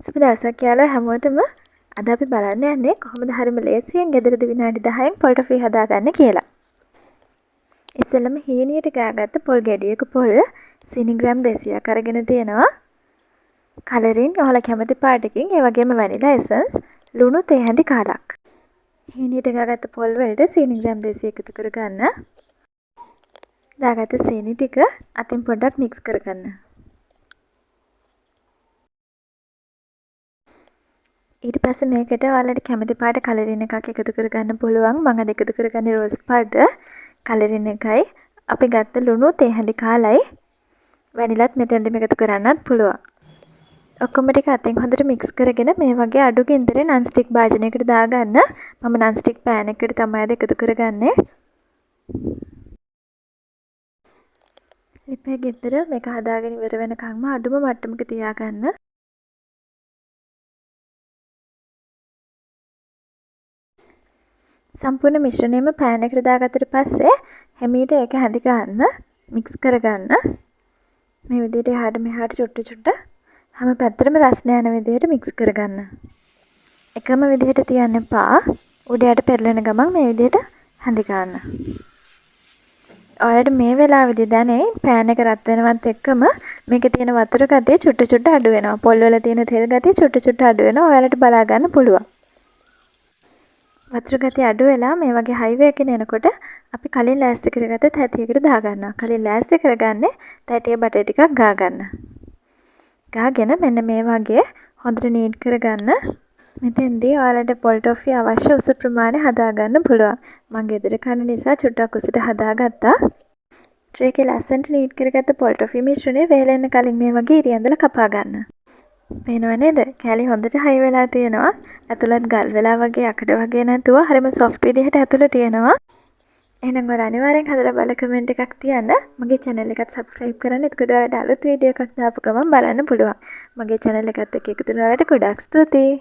සුබ දවසක් යාළුවෝ හැමෝටම. අද අපි බලන්න යන්නේ කොහොමද හරිම ලේසියෙන් ගෙදරදී විනාඩි 10න් පොල් ටොෆි හදාගන්න කියලා. ඉස්සෙල්ලම හීනියට ගාගත්ත පොල් ගෙඩියක පොල් සීනි ග්‍රෑම් 200ක් අරගෙන තියෙනවා. කලරින් ඔයාලා කැමති පාටකින් ඒ වගේම වැනිලා එසන්ස් ලුණු තේ හැඳි කාලක්. හීනියට ගාගත්ත පොල් වලට සීනි ග්‍රෑම් 200 එකතු කරගන්න. දාගත්ත සීනි ටික අතින් පොඩ්ඩක් මික්ස් කරගන්න. ඊට පස්සේ මේකට ඔයාලට කැමති පාට කලරින් එකක් එකතු කරගන්න පුළුවන්. මම අද එකතු කරගන්නේ රෝස් පාට කලරින් එකයි. අපි ගත්ත ලුණු තේ හැඳි කාලයි වැනිලත් මෙතෙන්දිම එකතු කරන්නත් පුළුවන්. ඔක්කොම ටික අතින් හොඳට මික්ස් කරගෙන මේ වගේ අඩු ගින්දරේ නන් ස්ටික් භාජනයකට දාගන්න. මම නන් ස්ටික් පෑන් එකකට තමයි අද එකතු කරගන්නේ. ලිපේ ගින්දර මේක හදාගෙන ඉවර වෙනකම්ම අඩුම මට්ටමක තියාගන්න. සම්පූර්ණ මිශ්‍රණයම පෑන් එකට දාගත්තට පස්සේ හැමීට ඒක හැඳි ගන්න, මික්ස් කරගන්න. මේ විදිහට එහාට මෙහාට චුට්ට හැම පැත්තටම රස්න යන විදිහට මික්ස් කරගන්න. එකම විදිහට තියන්න එපා. උඩයට පෙරලෙන ගමන් මේ විදිහට හැඳි ගන්න. ඔයාලට මේ වෙලාවේදී දැනේ පෑන් එක රත් වෙනවත් එක්කම මේකේ තියෙන වතුර ගතිය චුට්ට අඩු වෙනවා. පොල් වල තියෙන තෙල් ගතිය චුට්ට අඩු වෙනවා. ඔයාලට බලා ගන්න පුළුවන්. වතුර ගතිය අඩු වෙලා මේ වගේ හයිවේ එකේ එනකොට අපි කලින් ලෑස්ති කරගත්ත තැටියකට දාගන්නවා. කලින් ලෑස්ති කරගන්නේ තැටිය බටර් ටිකක් ගාගන්න. ගාගෙන මෙන්න මේ වගේ හොඳට නීට් කරගන්න. මෙතෙන්දී ඔයාලට පොල් ටොෆි අවශ්‍ය උස ප්‍රමාණය හදාගන්න පුළුවන්. මම ගෙදර කන නිසා චුට්ටක් උසට හදාගත්තා. ට්‍රේ එකේ ලස්සනට නීට් කරගත්ත පොල් ටොෆි මිශ්‍රණය වේලෙන්න කලින් මේ වගේ ඉරියන්දල කපා ගන්න. පේනව නේද? කෑලි හොඳට හයි වෙලා තියෙනවා. ඇතුළත් ගල් වෙලා වගේ අකඩ වගේ නැතුව හරිම සොෆ්ට් විදිහට ඇතුළේ තියෙනවා. එහෙනම් ඔයාලා අනිවාර්යෙන් හදලා බලලා කමෙන්ට් එකක් තියන්න. මගේ channel එකත් subscribe කරන්න. එතකොට ඔයාලට අලුත් වීඩියෝ එකක් දාපු ගමන් බලන්න පුළුවන්. මගේ channel එකත් එක්ක එකතු වෙන ඔයාලට ගොඩාක් ස්තුතියි.